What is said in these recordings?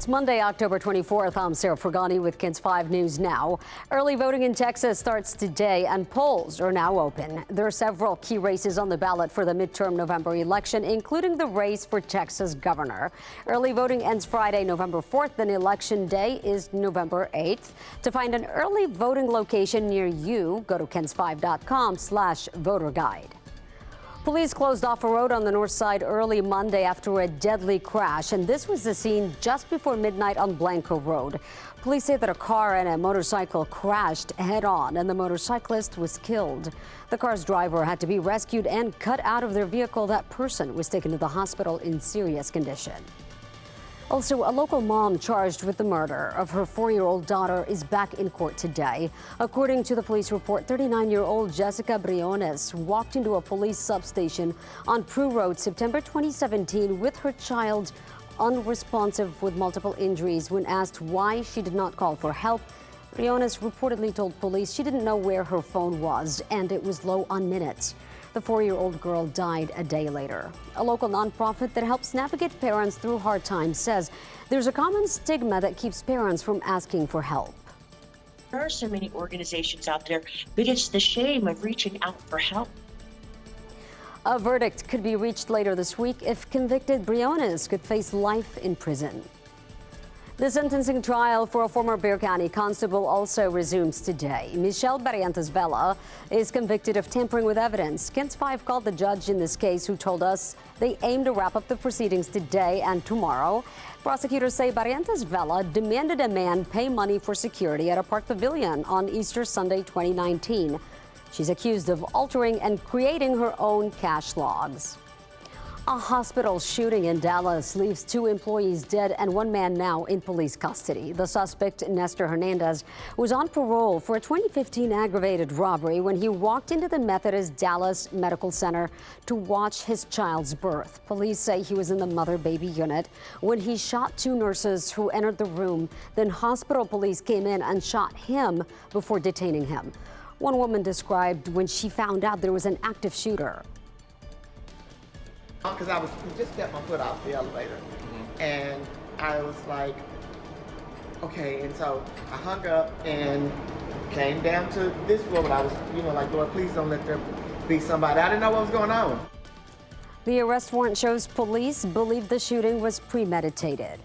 It's Monday, October 24th. I'm Sarah Fragani with KINS 5 News Now. Early voting in Texas starts today and polls are now open. There are several key races on the ballot for the midterm November election, including the race for Texas governor. Early voting ends Friday, November 4th, and election day is November 8th. To find an early voting location near you, go to kins5.com/voter guide. Police closed off a road on the north side early Monday after a deadly crash, and this was the scene just before midnight on Blanco Road. Police say that a car and a motorcycle crashed head-on, and the motorcyclist was killed. The car's driver had to be rescued and cut out of their vehicle. That person was taken to the hospital in serious condition. Also, a local mom charged with the murder of her 4-year-old daughter is back in court today. According to the police report, 39-year-old Jessica Briones walked into a police substation on Prue Road September 2017 with her child unresponsive with multiple injuries. When asked why she did not call for help, Briones reportedly told police she didn't know where her phone was and it was low on minutes. The 4-year-old girl died a day later. A local nonprofit that helps navigate parents through hard times says there's a common stigma that keeps parents from asking for help. There are so many organizations out there, but it's the shame of reaching out for help. A verdict could be reached later this week. If convicted, Briones could face life in prison. The sentencing trial for a former Bexar County constable also resumes today. Michelle Barrientos Vela is convicted of tampering with evidence. KINS 5 called the judge in this case, who told us they aim to wrap up the proceedings today and tomorrow. Prosecutors say Barrientos Vela demanded a man pay money for security at a park pavilion on Easter Sunday 2019. She's accused of altering and creating her own cash logs. A hospital shooting in Dallas leaves 2 employees dead and 1 man now in police custody. The suspect, Nestor Hernandez, was on parole for a 2015 aggravated robbery when he walked into the Methodist Dallas Medical Center to watch his child's birth. Police say he was in the mother-baby unit when he shot 2 nurses who entered the room. Then hospital police came in and shot him before detaining him. One woman described when she found out there was an active shooter. Because I just stepped my foot off the elevator, and I was like, okay, and so I hung up and came down to this floor, but I was, like, Lord, please don't let there be somebody. I didn't know what was going on. The arrest warrant shows police believe the shooting was premeditated.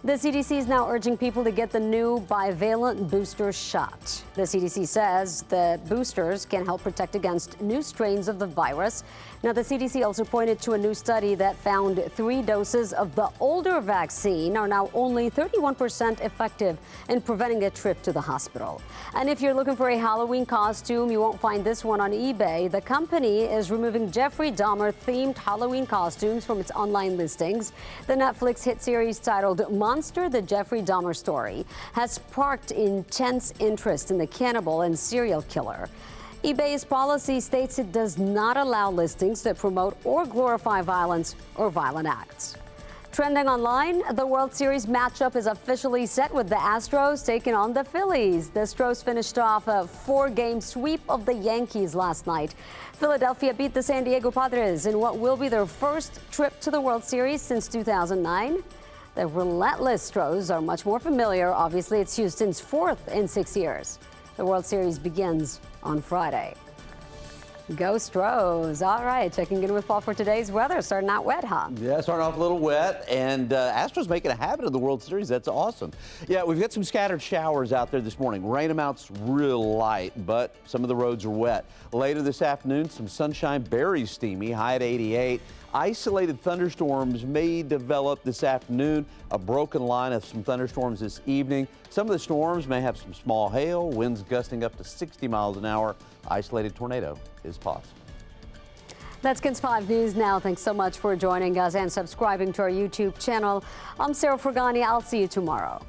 The CDC is now urging people to get the new bivalent booster shot. The CDC says the boosters can help protect against new strains of the virus. Now, the CDC also pointed to a new study that found 3 doses of the older vaccine are now only 31% effective in preventing a trip to the hospital. And if you're looking for a Halloween costume, you won't find this one on eBay. The company is removing Jeffrey Dahmer-themed Halloween costumes from its online listings. The Netflix hit series titled Monster: The Jeffrey Dahmer Story has sparked intense interest in the cannibal and serial killer. eBay's policy states it does not allow listings that promote or glorify violence or violent acts. Trending online, the World Series matchup is officially set with the Astros taking on the Phillies. The Astros finished off a 4-game sweep of the Yankees last night. Philadelphia beat the San Diego Padres in what will be their first trip to the World Series since 2009. The relentless Stros are much more familiar. Obviously, it's Houston's 4th in 6 years. The World Series begins on Friday. Go Stros. All right, checking in with Paul for today's weather. Starting out wet, huh? Yeah, starting off a little wet, and Astros making a habit of the World Series. That's awesome. Yeah, we've got some scattered showers out there this morning. Rain amounts real light, but some of the roads are wet. Later this afternoon, some sunshine, very steamy, high at 88. Isolated thunderstorms may develop this afternoon, a broken line of some thunderstorms this evening. Some of the storms may have some small hail, winds gusting up to 60 miles an hour. Isolated tornado is possible. That's KINS 5 News Now. Thanks so much for joining us and subscribing to our YouTube channel. I'm Sarah Fragani. I'll see you tomorrow.